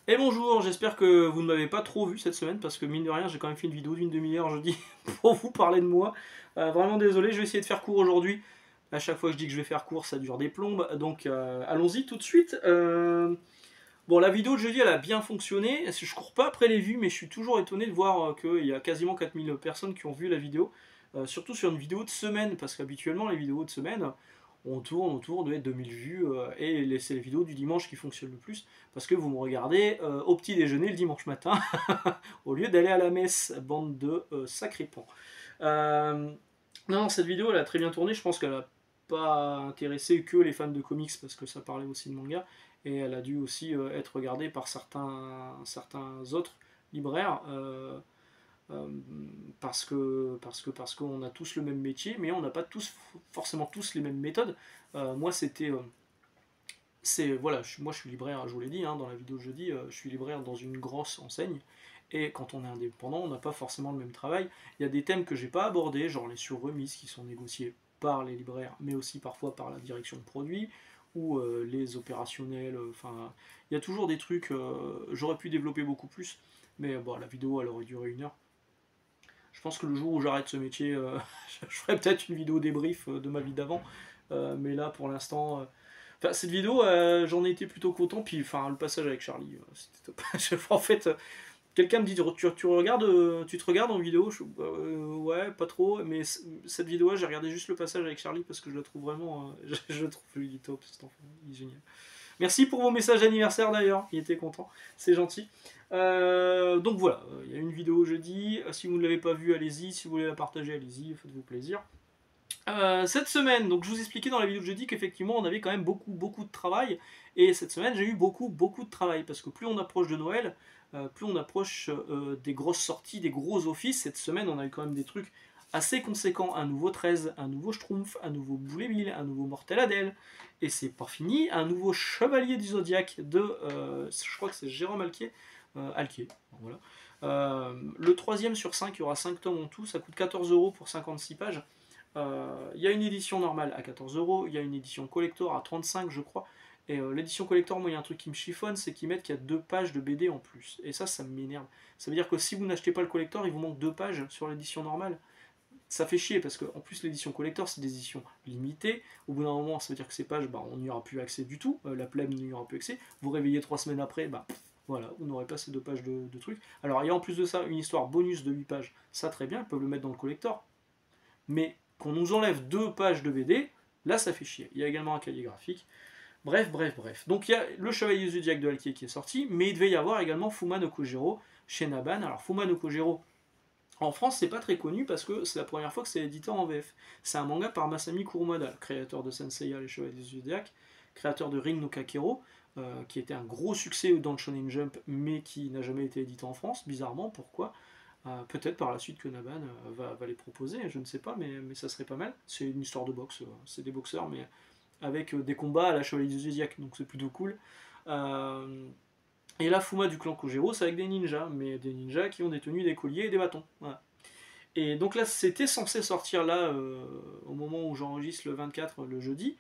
Et bonjour, j'espère que vous ne m'avez pas trop vu cette semaine parce que mine de rien j'ai quand même fait une vidéo d'une demi-heure jeudi pour vous parler de moi. Vraiment désolé, je vais essayer de faire court aujourd'hui. À chaque fois que je dis que je vais faire court, ça dure des plombes. Donc allons-y tout de suite. Bon, la vidéo de jeudi elle a bien fonctionné. Je cours pas après les vues, mais je suis toujours étonné de voir qu'il y a quasiment 4000 personnes qui ont vu la vidéo. Surtout sur une vidéo de semaine, parce qu'habituellement les vidéos de semaine, on tourne autour de 2000 vues et c'est les vidéos du dimanche qui fonctionnent le plus parce que vous me regardez au petit déjeuner le dimanche matin au lieu d'aller à la messe, bande de sacrés pans. Non, cette vidéo elle a très bien tourné, je pense qu'elle a pas intéressé que les fans de comics parce que ça parlait aussi de manga et elle a dû aussi être regardée par certains autres libraires. Euh, parce qu'on a tous le même métier, mais on n'a pas tous forcément tous les mêmes méthodes. Moi, voilà, moi je suis libraire, je vous l'ai dit dans la vidéo de jeudi, je suis libraire dans une grosse enseigne. Et quand on est indépendant, on n'a pas forcément le même travail. Il y a des thèmes que j'ai pas abordés, genre les sur-remises qui sont négociées par les libraires, mais aussi parfois par la direction de produits ou les opérationnels. Enfin, il y a toujours des trucs. J'aurais pu développer beaucoup plus, mais bon, la vidéo elle aurait duré 1 heure. Je pense que le jour où j'arrête ce métier, je ferai peut-être une vidéo débrief de ma vie d'avant. Mais là, pour l'instant. Enfin, cette vidéo, j'en ai été plutôt content. Puis, enfin, le passage avec Charlie, c'était top. En fait, quelqu'un me dit tu te regardes en vidéo ouais, pas trop. Mais cette vidéo, j'ai regardé juste le passage avec Charlie parce que je la trouve vraiment. Je le trouve il est top, cet enfant. Il est génial. Merci pour vos messages d'anniversaire d'ailleurs, il était content, c'est gentil. Donc voilà, il y a une vidéo jeudi, si vous ne l'avez pas vue, allez-y, si vous voulez la partager, allez-y, faites-vous plaisir. Cette semaine, donc je vous expliquais dans la vidéo de jeudi qu'effectivement on avait quand même beaucoup de travail, et cette semaine j'ai eu beaucoup de travail, parce que plus on approche de Noël, plus on approche des grosses sorties, des gros offices. Cette semaine on a eu quand même des trucs assez conséquents, un nouveau 13, un nouveau Schtroumpf, un nouveau Boulet Bill, un nouveau Mortel Adèle, et c'est pas fini, un nouveau Chevalier du Zodiaque de, je crois que c'est Jérôme Alquier, voilà. Le troisième sur 5, il y aura 5 tomes en tout, ça coûte 14 € pour 56 pages. Il y a une édition normale à 14 €, il y a une édition collector à 35 je crois. Et l'édition collector, moi il y a un truc qui me chiffonne, c'est qu'ils mettent qu'il y a 2 pages de BD en plus. Et ça m'énerve. Ça veut dire que si vous n'achetez pas le collector, il vous manque 2 pages sur l'édition normale. Ça fait chier parce que en plus l'édition collector c'est des éditions limitées. Au bout d'un moment, ça veut dire que ces pages, bah, on n'y aura plus accès du tout. La plèbe n'y aura plus accès. Vous réveillez 3 semaines après, bah voilà, vous n'aurez pas ces 2 pages de trucs. Alors il y a en plus de ça une histoire bonus de 8 pages. Ça très bien, ils peuvent le mettre dans le collector. Mais qu'on nous enlève 2 pages de BD, là ça fait chier. Il y a également un cahier graphique. Bref. Donc il y a le Chevalier du Zodiac de Alquier qui est sorti, mais il devait y avoir également Fuma no Kojiro chez Naban. Alors Fuma no Kojiro, en France c'est pas très connu parce que c'est la première fois que c'est édité en VF. C'est un manga par Masami Kurumada, créateur de Senseiya, les Chevaliers du Zodiac, créateur de Ring no Kakero, qui était un gros succès dans le Shonen Jump, mais qui n'a jamais été édité en France, bizarrement, pourquoi? Peut-être par la suite que Naban va les proposer, je ne sais pas, mais ça serait pas mal. C'est une histoire de boxe, c'est des boxeurs, mais avec des combats à la Chevalier du Zodiac, donc c'est plutôt cool. Euh, et là, Fuma du clan Kojiro, c'est avec des ninjas, mais des ninjas qui ont des tenues, des colliers et des bâtons. Voilà. Et donc là, c'était censé sortir là, au moment où j'enregistre le 24, le jeudi,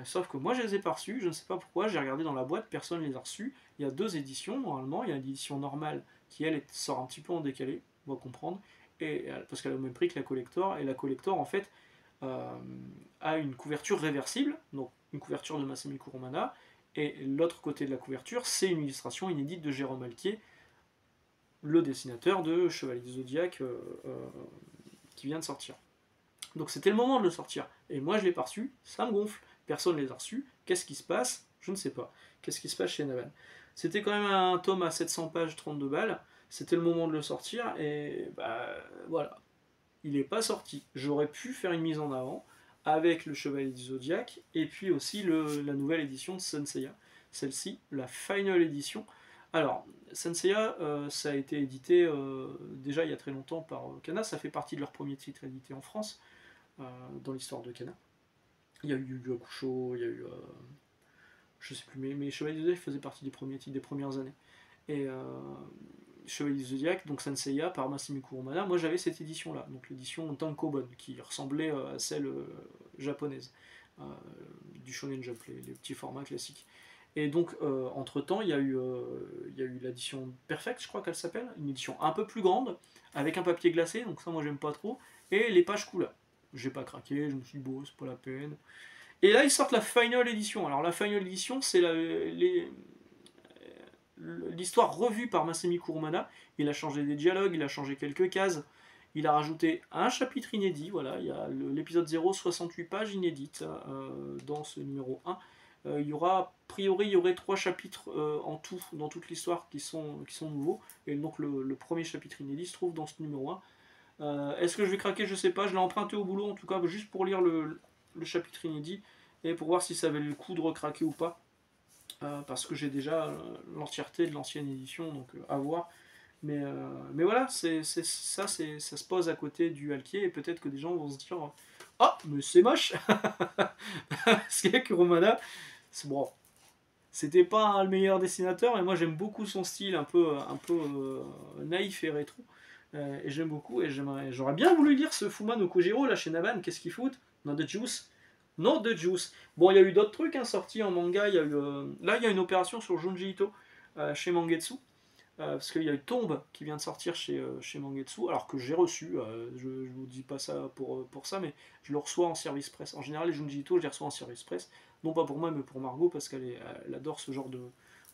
sauf que moi je les ai pas reçus, je ne sais pas pourquoi, j'ai regardé dans la boîte, personne ne les a reçus. Il y a 2 éditions normalement, il y a l'édition normale qui elle sort un petit peu en décalé, on va comprendre, et, parce qu'elle a le même prix que la collector, et la collector en fait euh, a une couverture réversible, donc une couverture de Masami Kurumada, et l'autre côté de la couverture, c'est une illustration inédite de Jérôme Alquier, le dessinateur de Chevalier du Zodiac qui vient de sortir. Donc c'était le moment de le sortir. Et moi je l'ai pas reçu, ça me gonfle. Personne ne les a reçus. Qu'est-ce qui se passe? Je ne sais pas. Qu'est-ce qui se passe chez Navan? C'était quand même un tome à 700 pages, 32 balles. C'était le moment de le sortir et bah voilà. Il n'est pas sorti. J'aurais pu faire une mise en avant avec le Chevalier du Zodiac et puis aussi la nouvelle édition de Senseiya. Celle-ci, la Final Edition. Alors, Senseiya, ça a été édité déjà il y a très longtemps par Kana. Ça fait partie de leur premier titre édité en France dans l'histoire de Kana. Il y a eu Yu Yu Hakusho, il y a eu. Je sais plus, mais Chevalier du Zodiac faisait partie des premiers titres des premières années. Et Chevalier du Zodiac, donc Senseiya par Masami Kurumada, moi j'avais cette édition-là, donc l'édition Tankobon, qui ressemblait à celle japonaise, euh, du Shonen Jump, les petits formats classiques. Et donc, entre-temps, il y a eu l'édition Perfect, je crois qu'elle s'appelle, une édition un peu plus grande, avec un papier glacé, donc ça, moi, j'aime pas trop, et les pages couleur. J'ai pas craqué, je me suis dit, bon, c'est pas la peine. Et là, ils sortent la Final Edition. Alors, la Final Edition, c'est l'histoire revue par Masami Kurumada. Il a changé des dialogues, il a changé quelques cases, il a rajouté un chapitre inédit. Voilà, il y a l'épisode 0, 68 pages inédites dans ce numéro 1. Il y aura, a priori, il y aurait 3 chapitres en tout dans toute l'histoire qui sont nouveaux. Et donc le premier chapitre inédit se trouve dans ce numéro 1. Est-ce que je vais craquer? Je sais pas. Je l'ai emprunté au boulot en tout cas, juste pour lire le chapitre inédit et pour voir si ça valait le coup de recraquer ou pas. Parce que j'ai déjà l'entièreté de l'ancienne édition, donc à voir. Mais voilà, ça se pose à côté du Halkier, et peut-être que des gens vont se dire ah, mais c'est moche. Parce que Kurumada, bon, c'était pas le meilleur dessinateur, et moi j'aime beaucoup son style un peu naïf et rétro. Et j'aime beaucoup, et j'aurais bien voulu lire ce Fuma no Kojiro là chez Naban. Qu'est-ce qu'ils foutent? Not the Juice. Not the Juice. Bon, il y a eu d'autres trucs sortis en manga. Là, il y a une opération sur Junji Ito chez Mangetsu. Parce qu'il y a eu Tombe qui vient de sortir chez Mangetsu, alors que j'ai reçu, je vous dis pas ça pour ça, mais je le reçois en service presse. En général, les Junji Ito, je les reçois en service presse, non pas pour moi, mais pour Margot, parce elle adore ce genre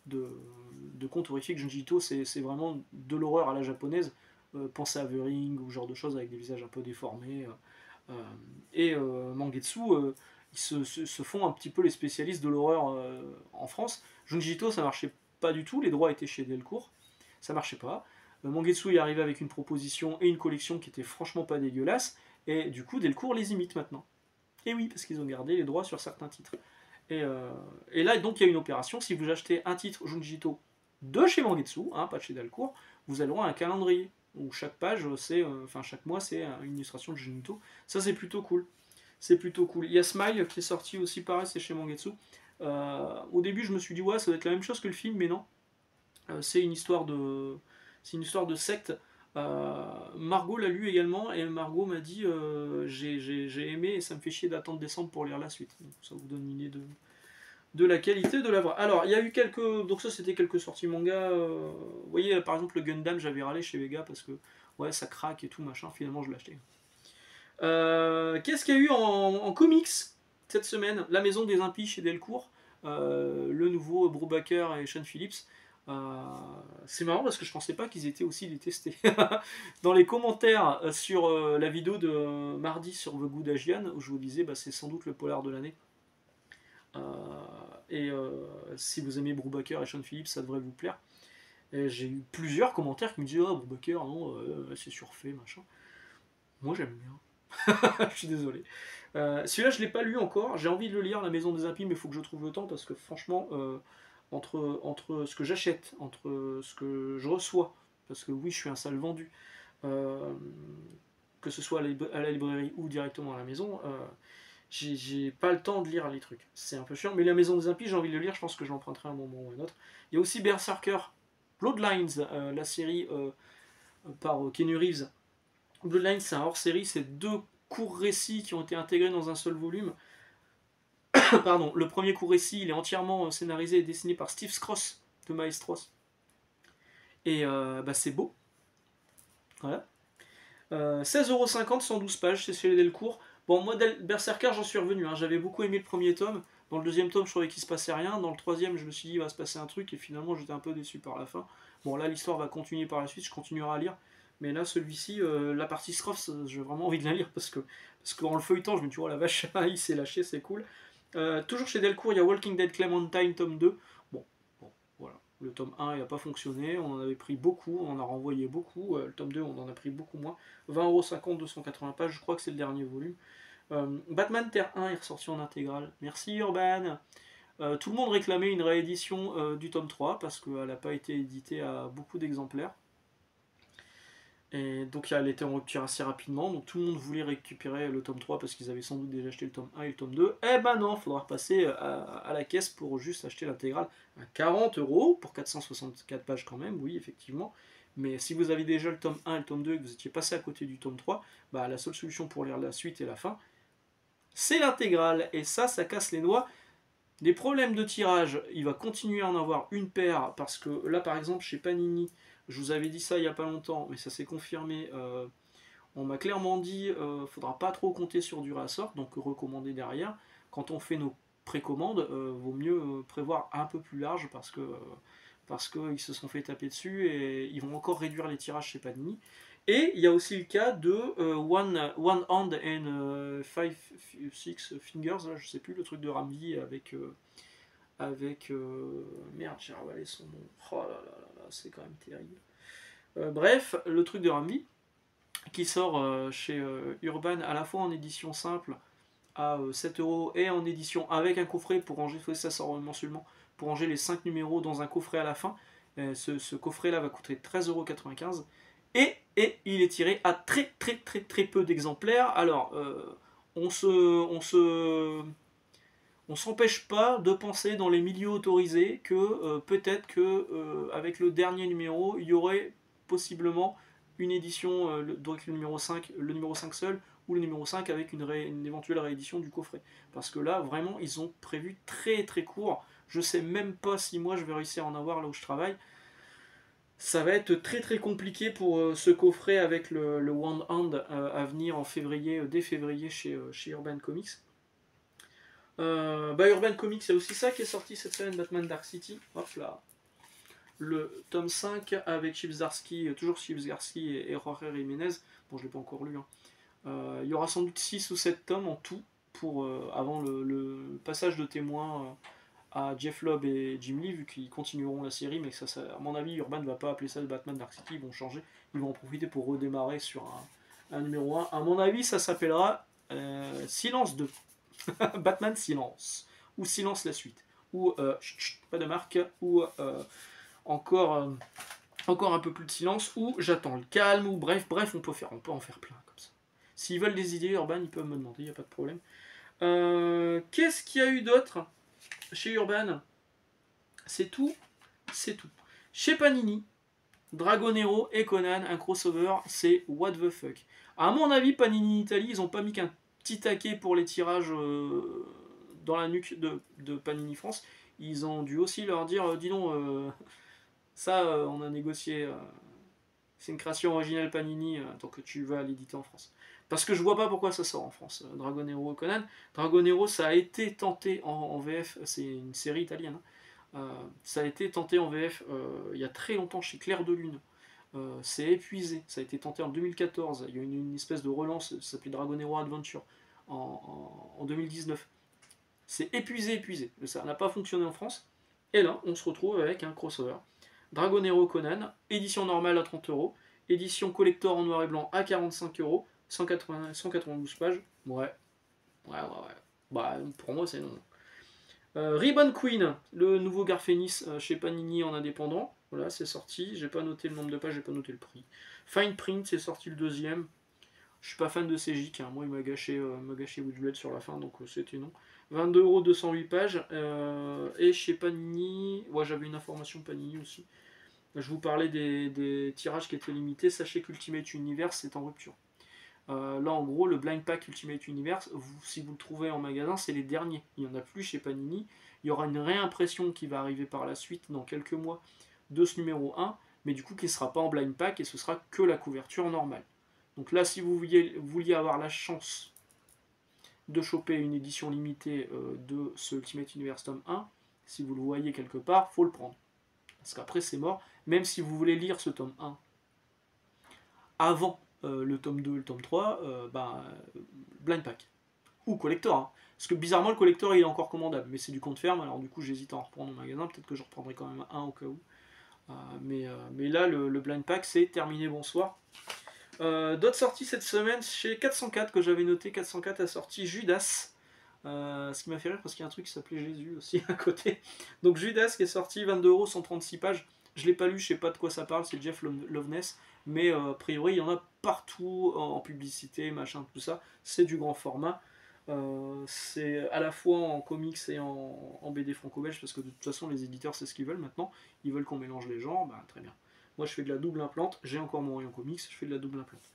de conte horrifique. Junji Ito, c'est vraiment de l'horreur à la japonaise. Pensez à The Ring, ou ce genre de choses, avec des visages un peu déformés. Mangetsu, ils se font un petit peu les spécialistes de l'horreur en France. Junji Ito, ça marchait pas du tout, les droits étaient chez Delcourt. Ça marchait pas. Mangetsu est arrivé avec une proposition et une collection qui était franchement pas dégueulasse, et du coup Delcourt les imite maintenant. Et oui, parce qu'ils ont gardé les droits sur certains titres. Et là, donc, il y a une opération. Si vous achetez un titre Junji Ito de chez Mangetsu, pas de chez Delcourt, vous allez avoir un calendrier où chaque page, chaque mois, c'est une illustration de Junji Ito. Ça, c'est plutôt cool. C'est plutôt cool. Il y a Smile qui est sorti aussi, pareil, c'est chez Mangetsu. Au début, je me suis dit, ouais, ça doit être la même chose que le film, mais non. C'est une histoire de secte. Margot l'a lu également, et Margot m'a dit j'ai aimé, et ça me fait chier d'attendre décembre pour lire la suite. Donc, ça vous donne une idée de la qualité de l'œuvre. Alors, il y a eu donc ça c'était quelques sorties manga. Vous voyez, par exemple, le Gundam, j'avais râlé chez Vega parce que ouais, ça craque et tout machin. Finalement, je l'ai acheté. Qu'est-ce qu'il y a eu en comics cette semaine? La Maison des Impies chez Delcourt, le nouveau Brubaker et Sean Phillips. C'est marrant parce que je pensais pas qu'ils étaient aussi détestés. Dans les commentaires sur la vidéo de mardi sur The Good Asian, où je vous disais c'est sans doute le polar de l'année. Si vous aimez Brubaker et Sean Phillips, ça devrait vous plaire. J'ai eu plusieurs commentaires qui me disaient Brubaker, non, c'est surfait, machin. Moi j'aime bien. Je suis désolé. Celui-là je l'ai pas lu encore, j'ai envie de le lire, La Maison des Impies, mais il faut que je trouve le temps parce que franchement, entre ce que j'achète, entre ce que je reçois, parce que oui, je suis un sale vendu, que ce soit à la librairie ou directement à la maison, j'ai pas le temps de lire les trucs. C'est un peu chiant, mais La Maison des Impies, j'ai envie de le lire, je pense que je l'emprunterai à un moment ou à un autre. Il y a aussi Berserker Bloodlines, la série par Keanu Reeves. Bloodlines, c'est un hors-série, c'est 2 courts récits qui ont été intégrés dans un seul volume. Pardon, le premier court récit, il est entièrement scénarisé et dessiné par Steve Scross de Maestros. Et c'est beau. Voilà. 16,50€, 112 pages, c'est chez les Delcourt. Bon, moi, Berserker, j'en suis revenu. J'avais beaucoup aimé le premier tome. Dans le deuxième tome, je trouvais qu'il se passait rien. Dans le troisième, je me suis dit, il va se passer un truc. Et finalement, j'étais un peu déçu par la fin. Bon, là, l'histoire va continuer par la suite. Je continuerai à lire. Mais là, celui-ci, la partie Scroff, j'ai vraiment envis de la lire. Parce qu'en le feuilletant, je me dis, oh la vache, il s'est lâché, c'est cool. Toujours chez Delcourt, il y a Walking Dead Clementine, tome 2. Bon, voilà. Le tome 1, il n'a pas fonctionné. On en avait pris beaucoup. On en a renvoyé beaucoup. Le tome 2, on en a pris beaucoup moins. 20,50€, 280 pages. Je crois que c'est le dernier volume. Batman Terre 1 est ressorti en intégrale. Merci Urban. Tout le monde réclamait une réédition du tome 3 parce qu'elle n'a pas été éditée à beaucoup d'exemplaires. Et donc elle était en rupture assez rapidement, donc tout le monde voulait récupérer le tome 3 parce qu'ils avaient sans doute déjà acheté le tome 1 et le tome 2. Eh ben non, il faudra repasser à la caisse pour juste acheter l'intégrale à 40€ pour 464 pages quand même, oui effectivement. Mais si vous avez déjà le tome 1 et le tome 2 et que vous étiez passé à côté du tome 3, la seule solution pour lire la suite et la fin, c'est l'intégrale. Et ça casse les noix. Des problèmes de tirage, il va continuer à en avoir une paire, parce que là par exemple chez Panini, je vous avais dit ça il n'y a pas longtemps, mais ça s'est confirmé, on m'a clairement dit faudra pas trop compter sur du réassort, donc recommander derrière. Quand on fait nos précommandes, vaut mieux prévoir un peu plus large parce qu'ils se sont fait taper dessus et ils vont encore réduire les tirages chez Panini. Et il y a aussi le cas de one Hand and Five Six Fingers, là, je sais plus, le truc de Rambi merde, j'ai ravalé son nom. Oh là là là là, c'est quand même terrible. Bref, le truc de Rambi qui sort chez Urban à la fois en édition simple à 7 € et en édition avec un coffret pour ranger, ça sort mensuellement, pour ranger les 5 numéros dans un coffret à la fin. Ce coffret-là va coûter 13,95 € et il est tiré à très très très très peu d'exemplaires. Alors, on s'empêche pas de penser dans les milieux autorisés que peut-être que avec le dernier numéro, il y aurait possiblement une édition, donc le numéro 5 seul, ou le numéro 5 avec une éventuelle réédition du coffret. Parce que là, vraiment, ils ont prévu très très court. Je sais même pas si moi je vais réussir à en avoir là où je travaille. Ça va être très très compliqué pour ce coffret avec le One Hand à venir en février, dès février chez Urban Comics. Urban Comics, il y a aussi ça qui est sorti cette semaine, Batman Dark City. Hop là. Le tome 5 avec Chips Zdarsky, toujours Chips Zdarsky et Jorge Jiménez. Bon, je ne l'ai pas encore lu. Hein. Il y aura sans doute 6 ou 7 tomes en tout pour, avant le passage de témoin à Jeff Lobb et Jim Lee, vu qu'ils continueront la série, mais ça, à mon avis, Urban ne va pas appeler ça le Batman Dark City, ils vont changer, ils vont en profiter pour redémarrer sur un numéro 1. À mon avis, ça s'appellera Silence 2. Batman Silence, ou Silence la suite, ou pas de marque, ou encore un peu plus de silence, ou j'attends le calme, ou bref, on peut en faire plein comme ça. S'ils veulent des idées Urban, ils peuvent me demander, il n'y a pas de problème. Qu'est-ce qu'il y a eu d'autre chez Urban? C'est tout. Chez Panini, Dragonero et Conan, un crossover, c'est what the fuck. À mon avis, Panini Italie, ils ont pas mis qu'un petit taquet pour les tirages dans la nuque de Panini France. Ils ont dû aussi leur dire, dis donc, ça, on a négocié, c'est une création originale Panini, tant que tu vas l'éditer en France. Parce que je vois pas pourquoi ça sort en France, Dragonero et Conan. Dragonero, ça a été tenté en VF, c'est une série italienne, ça a été tenté en VF il y a très longtemps chez Clair de Lune. C'est épuisé, ça a été tenté en 2014, il y a eu une espèce de relance, ça s'appelait Dragonero Adventure en 2019. C'est épuisé, ça n'a pas fonctionné en France. Et là, on se retrouve avec un crossover. Dragonero Conan, édition normale à 30 €, édition collector en noir et blanc à 45 €, 192 pages. Ouais. Bah, pour moi, c'est non. Ribbon Queen, le nouveau Garfénis chez Panini en indépendant. Voilà, c'est sorti. J'ai pas noté le nombre de pages, j'ai pas noté le prix. Fine Print, c'est sorti le deuxième. Je suis pas fan de CJ, hein. Moi il m'a gâché Witchblade sur la fin, donc c'était non. 22 €, 208 pages. Et chez Panini, ouais, j'avais une information Panini aussi. Je vous parlais des tirages qui étaient limités. Sachez qu'Ultimate Universe c'est en rupture. Là en gros, le Blind Pack Ultimate Universe, si vous le trouvez en magasin, c'est les derniers. Il n'y en a plus chez Panini. Il y aura une réimpression qui va arriver par la suite dans quelques mois de ce numéro 1, mais du coup qui ne sera pas en Blind Pack et ce sera que la couverture normale. Donc là, si vous vouliez avoir la chance de choper une édition limitée de ce Ultimate Universe tome 1, si vous le voyez quelque part, faut le prendre. Parce qu'après c'est mort, même si vous voulez lire ce tome 1 avant le tome 2 et le tome 3, blind pack. Ou collector. Hein. Parce que bizarrement le collector il est encore commandable, mais c'est du compte ferme, alors du coup j'hésite à en reprendre au magasin, peut-être que je reprendrai quand même un au cas où. Mais là le blind pack c'est terminé, bonsoir. D'autres sorties cette semaine chez 404 que j'avais noté. 404 a sorti Judas, ce qui m'a fait rire parce qu'il y a un truc qui s'appelait Jésus aussi à côté. Donc Judas qui est sorti, 22 €, 136 pages. Je l'ai pas lu, je sais pas de quoi ça parle, c'est Jeff Loveness, mais a priori il y en a partout en publicité, machin, tout ça. C'est du grand format. C'est à la fois en comics et en BD franco-belge, parce que de toute façon les éditeurs c'est ce qu'ils veulent maintenant. Ils veulent qu'on mélange les genres, bah, très bien. Moi je fais de la double implante, j'ai encore mon rayon comics, je fais de la double implante.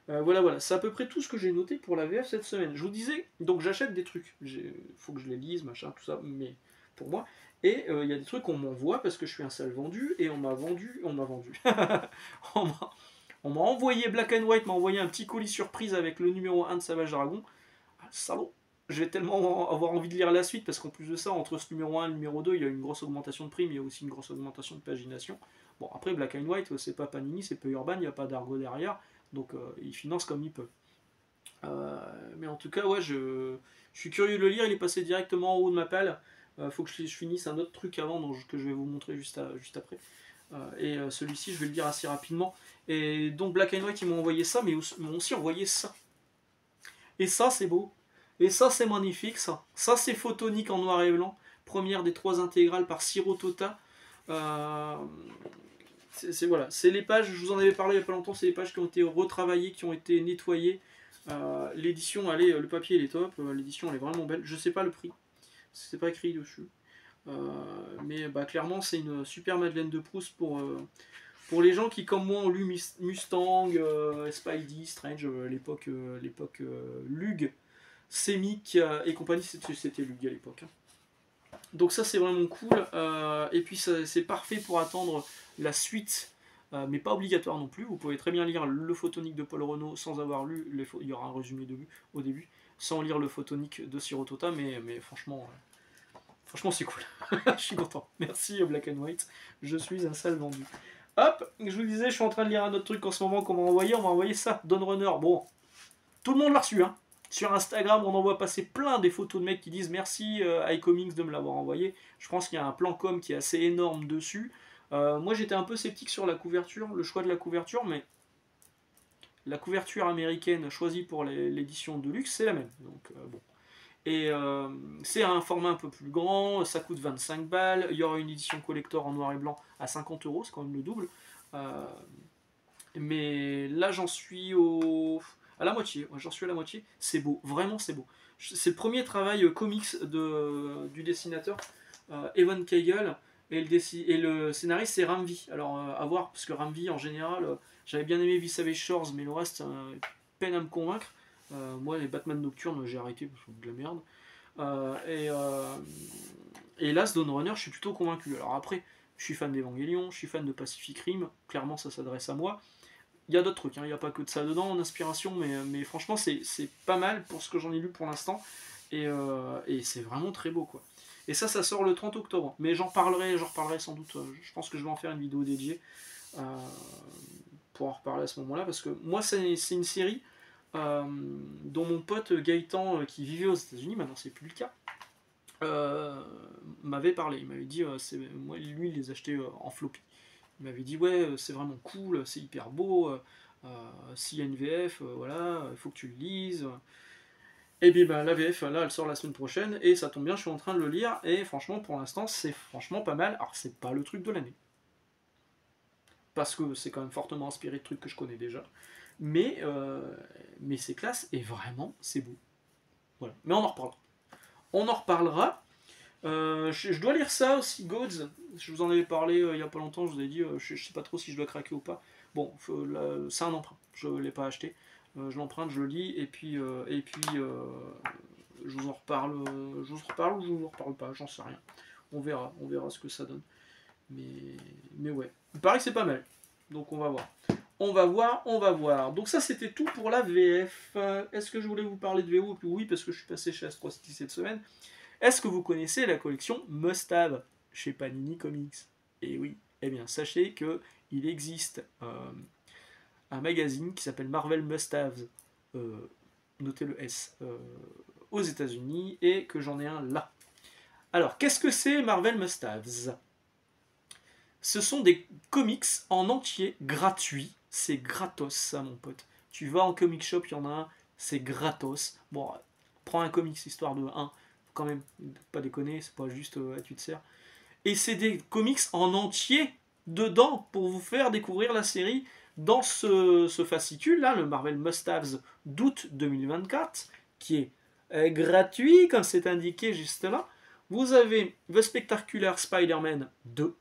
Voilà, voilà, c'est à peu près tout ce que j'ai noté pour la VF cette semaine. Je vous disais, donc j'achète des trucs. Il faut que je les lise, machin, tout ça, mais pour moi. Et il y a des trucs qu'on m'envoie parce que je suis un sale vendu, et on m'a vendu. on m'a on m'a envoyé, Black and White m'a envoyé un petit colis surprise avec le numéro 1 de Savage Dragon. Ah, salaud! Je vais tellement avoir envie de lire la suite parce qu'en plus de ça, entre ce numéro 1 et le numéro 2, il y a une grosse augmentation de prix, mais il y a aussi une grosse augmentation de pagination. Bon, après, Black and White, c'est pas Panini, c'est pas Urban, il n'y a pas d'argot derrière, donc ils financent comme ils peuvent. Mais en tout cas, ouais, je suis curieux de le lire, il est passé directement en haut de ma palle. Faut que je finisse un autre truc avant que je vais vous montrer juste après. Et celui-ci, je vais le lire assez rapidement. Et donc, Black and White, ils m'ont envoyé ça, mais ils m'ont aussi envoyé ça. Et ça, c'est beau. Et ça, c'est magnifique, ça. Ça, c'est photonique en noir et blanc. Première des 3 intégrales par Siro Tota. Voilà, c'est les pages, je vous en avais parlé il n'y a pas longtemps, c'est les pages qui ont été retravaillées, qui ont été nettoyées. L'édition, allez, le papier il est top, l'édition elle est vraiment belle. Je sais pas le prix, c'est pas écrit dessus. Mais bah, clairement, c'est une super Madeleine de Proust pour les gens qui, comme moi, ont lu Mustang, Spidey, Strange, l'époque Lug, Semic et compagnie, c'était Lug à l'époque. Hein. Donc ça c'est vraiment cool, et puis c'est parfait pour attendre la suite, mais pas obligatoire non plus. Vous pouvez très bien lire le photonique de Paul Renaud sans avoir lu, il y aura un résumé au début, sans lire le photonique de Siro Tota, mais franchement, franchement c'est cool. Je suis content. Merci Black and White, je suis un sale vendu. Hop, je vous disais, je suis en train de lire un autre truc en ce moment qu'on m'a envoyé, on m'a envoyé ça, Dawn Runner. Bon, tout le monde l'a reçu, hein. Sur Instagram, on en voit passer plein des photos de mecs qui disent merci iComics de me l'avoir envoyé. Je pense qu'il y a un plan com qui est assez énorme dessus. Moi j'étais un peu sceptique sur la couverture, le choix de la couverture, mais la couverture américaine choisie pour l'édition de luxe, c'est la même. Donc bon. Et c'est un format un peu plus grand, ça coûte 25 balles. Il y aura une édition collector en noir et blanc à 50 €, c'est quand même le double. Mais là j'en suis à la moitié, j'en suis à la moitié, c'est beau, vraiment c'est beau. C'est le premier travail comics du dessinateur Evan Kegel, et le scénariste c'est Ramvi. Alors à voir, parce que Ramvi en général, j'avais bien aimé Vis-a-Vis Shores, mais le reste, peine à me convaincre. Moi les Batman Nocturnes j'ai arrêté, parce que c'est de la merde. Et là, ce Dawn Runner, je suis plutôt convaincu. Alors après, je suis fan d'Evangelion, je suis fan de Pacific Rim, clairement ça s'adresse à moi. Il y a d'autres trucs, hein. Il n'y a pas que de ça dedans en inspiration, mais franchement c'est pas mal pour ce que j'en ai lu pour l'instant, et c'est vraiment très beau quoi. Et ça sort le 30 octobre, mais j'en reparlerai sans doute, je pense que je vais en faire une vidéo dédiée pour en reparler à ce moment là, parce que moi c'est une série dont mon pote Gaëtan qui vivait aux États-Unis, maintenant c'est plus le cas, m'avait parlé, il m'avait dit, moi, lui il les achetait en floppy. Il m'avait dit ouais c'est vraiment cool, c'est hyper beau, s'il y a une VF, voilà, il faut que tu le lises. Et bien bah, la VF là elle sort la semaine prochaine et ça tombe bien, je suis en train de le lire et franchement pour l'instant c'est franchement pas mal. Alors c'est pas le truc de l'année, parce que c'est quand même fortement inspiré de trucs que je connais déjà, mais c'est classe et vraiment c'est beau. Voilà. Mais on en reparlera. On en reparlera. Je dois lire ça aussi, Gods. Je vous en avais parlé il y a pas longtemps, je vous ai dit, je sais pas trop si je dois craquer ou pas. Bon, c'est un emprunt, je ne l'ai pas acheté. Je l'emprunte, je le lis, et puis je vous en reparle, ou je vous en reparle pas, j'en sais rien. On verra ce que ça donne. Mais ouais, il paraît que c'est pas mal. Donc on va voir. On va voir. Donc ça c'était tout pour la VF. Est-ce que je voulais vous parler de VO? Oui, parce que je suis passé chez Astro City cette semaine. Est-ce que vous connaissez la collection Must Have chez Panini Comics? Et oui, eh bien sachez que il existe un magazine qui s'appelle Marvel Must Have, notez le S, aux États-Unis, et que j'en ai un là. Alors, qu'est-ce que c'est Marvel Must Haves? Ce sont des comics en entier gratuits. C'est gratos, ça, mon pote. Tu vas en comic shop, il y en a un, c'est gratos. Bon, prends un comics histoire de 1, quand même, pas déconner, c'est pas juste tu te sers. Et c'est des comics en entier dedans pour vous faire découvrir la série dans ce fascicule là, le Marvel Must Haves d'août 2024, qui est gratuit comme c'est indiqué juste là. Vous avez The Spectacular Spider-Man 2,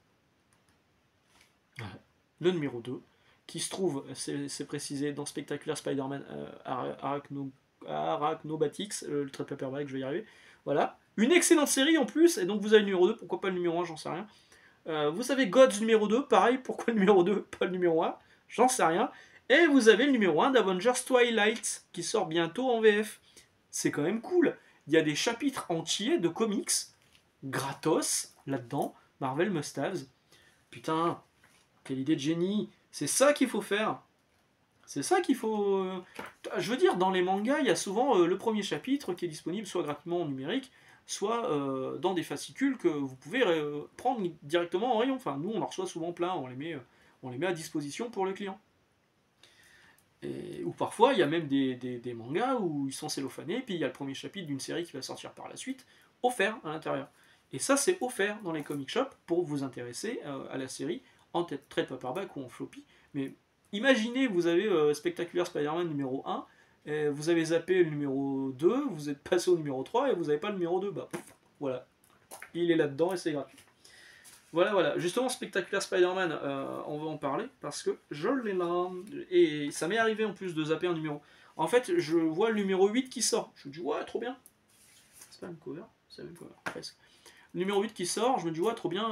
le numéro 2, qui se trouve, c'est précisé, dans Spectacular Spider-Man Arachnobatics, le trait de paperback, je vais y arriver. Voilà. Une excellente série en plus, et donc vous avez le numéro 2, pourquoi pas le numéro 1, j'en sais rien. Vous avez Gods numéro 2, pareil, pourquoi le numéro 2, pas le numéro 1, j'en sais rien. Et vous avez le numéro 1 d'Avengers Twilight, qui sort bientôt en VF. C'est quand même cool. Il y a des chapitres entiers de comics, gratos, là-dedans, Marvel Must-Haves. Putain, quelle idée de génie. C'est ça qu'il faut faire. C'est ça qu'il faut... Je veux dire, dans les mangas, il y a souvent le premier chapitre qui est disponible soit gratuitement en numérique, soit dans des fascicules que vous pouvez prendre directement en rayon. Enfin, nous, on en reçoit souvent plein, on les met à disposition pour le client. Ou parfois, il y a même des mangas où ils sont cellophanés, puis il y a le premier chapitre d'une série qui va sortir par la suite, offert à l'intérieur. Et ça, c'est offert dans les comic shops pour vous intéresser à la série en trade paperback ou en floppy. Mais imaginez, vous avez Spectacular Spider-Man numéro 1, vous avez zappé le numéro 2, vous êtes passé au numéro 3 et vous n'avez pas le numéro 2. Bah, voilà. Il est là-dedans et c'est gratuit. Voilà. Justement, Spectacular Spider-Man, on va en parler parce que je l'ai là. Et ça m'est arrivé en plus de zapper un numéro. En fait, je vois le numéro 8 qui sort. Je me dis, ouais, trop bien. C'est pas une cover, c'est la même cover, presque. Le numéro 8 qui sort, je me dis, ouais, trop bien.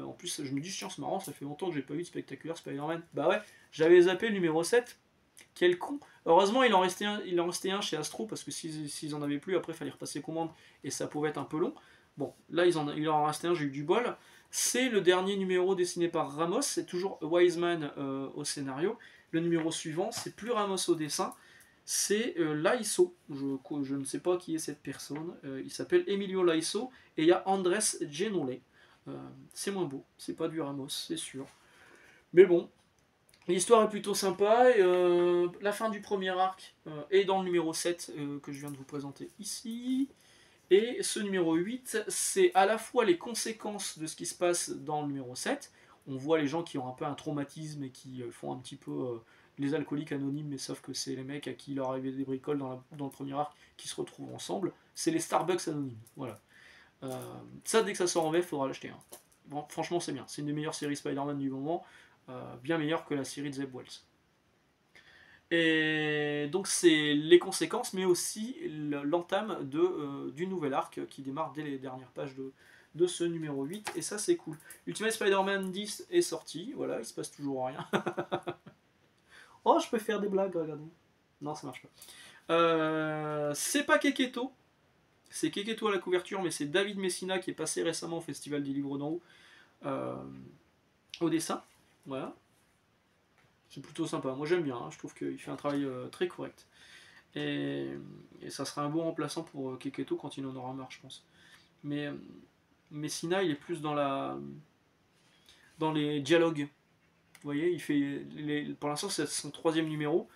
En plus, je me dis, tiens, c'est marrant, ça fait longtemps que j'ai pas eu de Spectacular Spider-Man. Bah ouais, j'avais zappé le numéro 7. Quel con. Heureusement, il en restait un chez Astro, parce que s'ils en avaient plus, après, il fallait repasser commande, et ça pouvait être un peu long. Bon, là, il en restait un, j'ai eu du bol. C'est le dernier numéro dessiné par Ramos, c'est toujours Wiseman au scénario. Le numéro suivant, c'est plus Ramos au dessin, c'est Laiso. Je ne sais pas qui est cette personne. Il s'appelle Emilio Laiso, et il y a Andrés Genole. C'est moins beau, c'est pas du Ramos, c'est sûr. Mais bon, l'histoire est plutôt sympa, et la fin du premier arc est dans le numéro 7 que je viens de vous présenter ici. Et ce numéro 8, c'est à la fois les conséquences de ce qui se passe dans le numéro 7. On voit les gens qui ont un peu un traumatisme et qui font un petit peu les alcooliques anonymes, mais sauf que c'est les mecs à qui il leur arrivait des bricoles dans le premier arc qui se retrouvent ensemble. C'est les Starbucks anonymes. Voilà. Ça, dès que ça sort en VF, il faudra l'acheter. Hein. Bon, franchement, c'est bien. C'est une des meilleures séries Spider-Man du moment. Bien meilleure que la série de Zeb Wells. Et donc c'est les conséquences, mais aussi l'entame du nouvel arc qui démarre dès les dernières pages de ce numéro 8, et ça c'est cool. Ultimate Spider-Man 10 est sorti, voilà, il se passe toujours rien. Oh, je peux faire des blagues, regardez. Non, ça marche pas. C'est pas Keketo, c'est Keketo à la couverture, mais c'est David Messina qui est passé récemment au Festival des Livres d'en haut au dessin, voilà. C'est plutôt sympa, moi j'aime bien, hein. Je trouve qu'il fait un travail très correct. Et ça sera un bon remplaçant pour Keketo quand il en aura marre, je pense. Mais Messina, il est plus dans les dialogues. Vous voyez, il fait pour l'instant c'est son 3e numéro.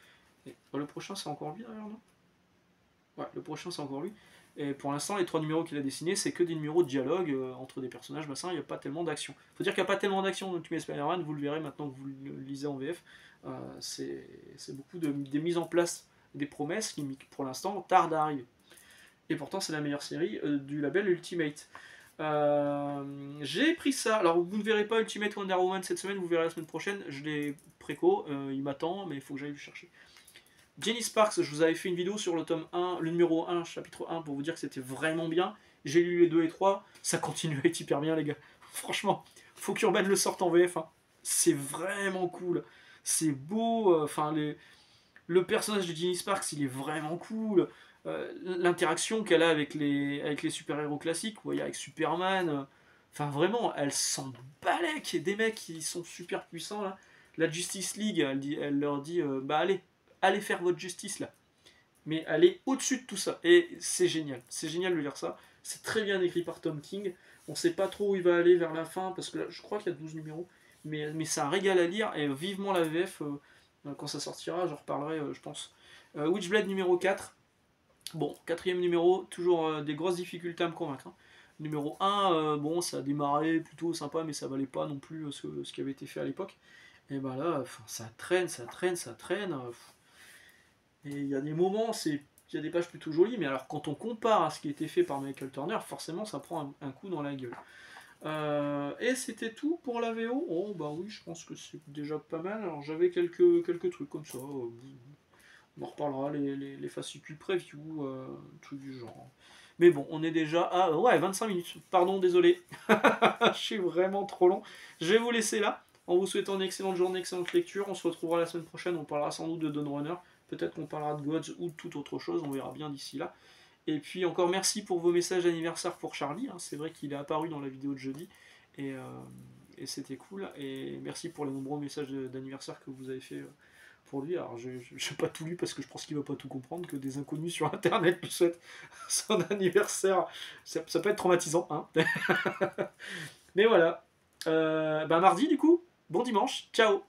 Et, le prochain c'est encore lui d'ailleurs, non? Ouais, le prochain c'est encore lui. Et pour l'instant, les 3 numéros qu'il a dessinés, c'est que des numéros de dialogue entre des personnages, il n'y a pas tellement d'action. Faut dire qu'il n'y a pas tellement d'action dans Ultimate Spider-Man, vous le verrez maintenant que vous le lisez en VF. C'est beaucoup des mises en place des promesses qui, pour l'instant, tardent à arriver. Et pourtant, c'est la meilleure série du label Ultimate. J'ai pris ça. Alors, vous ne verrez pas Ultimate Wonder Woman cette semaine, vous verrez la semaine prochaine. Je l'ai préco, il m'attend, mais il faut que j'aille le chercher. Jenny Sparks, je vous avais fait une vidéo sur le tome 1, le numéro 1, chapitre 1, pour vous dire que c'était vraiment bien. J'ai lu les 2 et 3, ça continue à être hyper bien, les gars. Franchement, faut qu'Urban le sorte en VF. Hein. C'est vraiment cool. C'est beau. Enfin, le personnage de Jenny Sparks, il est vraiment cool. L'interaction qu'elle a avec les super-héros classiques, vous voyez, avec Superman. Enfin, vraiment, elle s'en balèque. Des mecs qui sont super puissants, là. La Justice League, elle leur dit, bah allez faire votre justice là. Mais allez au-dessus de tout ça. Et c'est génial de lire ça. C'est très bien écrit par Tom King. On sait pas trop où il va aller vers la fin, parce que là, je crois qu'il y a 12 numéros. Mais c'est un régal à lire, et vivement la VF, quand ça sortira, j'en reparlerai, je pense. Witchblade numéro 4. Bon, 4e numéro, toujours des grosses difficultés à me convaincre. Hein. Numéro 1, bon, ça a démarré plutôt sympa, mais ça valait pas non plus ce qui avait été fait à l'époque. Et ben là, ça traîne. Et il y a des moments, il y a des pages plutôt jolies, mais alors quand on compare à ce qui a été fait par Michael Turner, forcément ça prend un coup dans la gueule. Et c'était tout pour la VO. Oh bah oui, je pense que c'est déjà pas mal. Alors j'avais quelques trucs comme ça. On en reparlera, les fascicules preview, trucs du genre. Mais bon, on est déjà à ouais, 25 minutes. Pardon, désolé. Je suis vraiment trop long. Je vais vous laisser là. En vous souhaitant une excellente journée, excellente lecture. On se retrouvera la semaine prochaine. On parlera sans doute de Dawnrunner. Peut-être qu'on parlera de Gods ou de toute autre chose. On verra bien d'ici là. Et puis encore merci pour vos messages d'anniversaire pour Charlie. Hein. C'est vrai qu'il est apparu dans la vidéo de jeudi. Et, euh, et c'était cool. Et merci pour les nombreux messages d'anniversaire que vous avez fait pour lui. Alors, je n'ai pas tout lu parce que je pense qu'il va pas tout comprendre, que des inconnus sur internet lui souhaitent son anniversaire. Ça peut être traumatisant, hein. Mais voilà. Mardi, du coup, bon dimanche, ciao.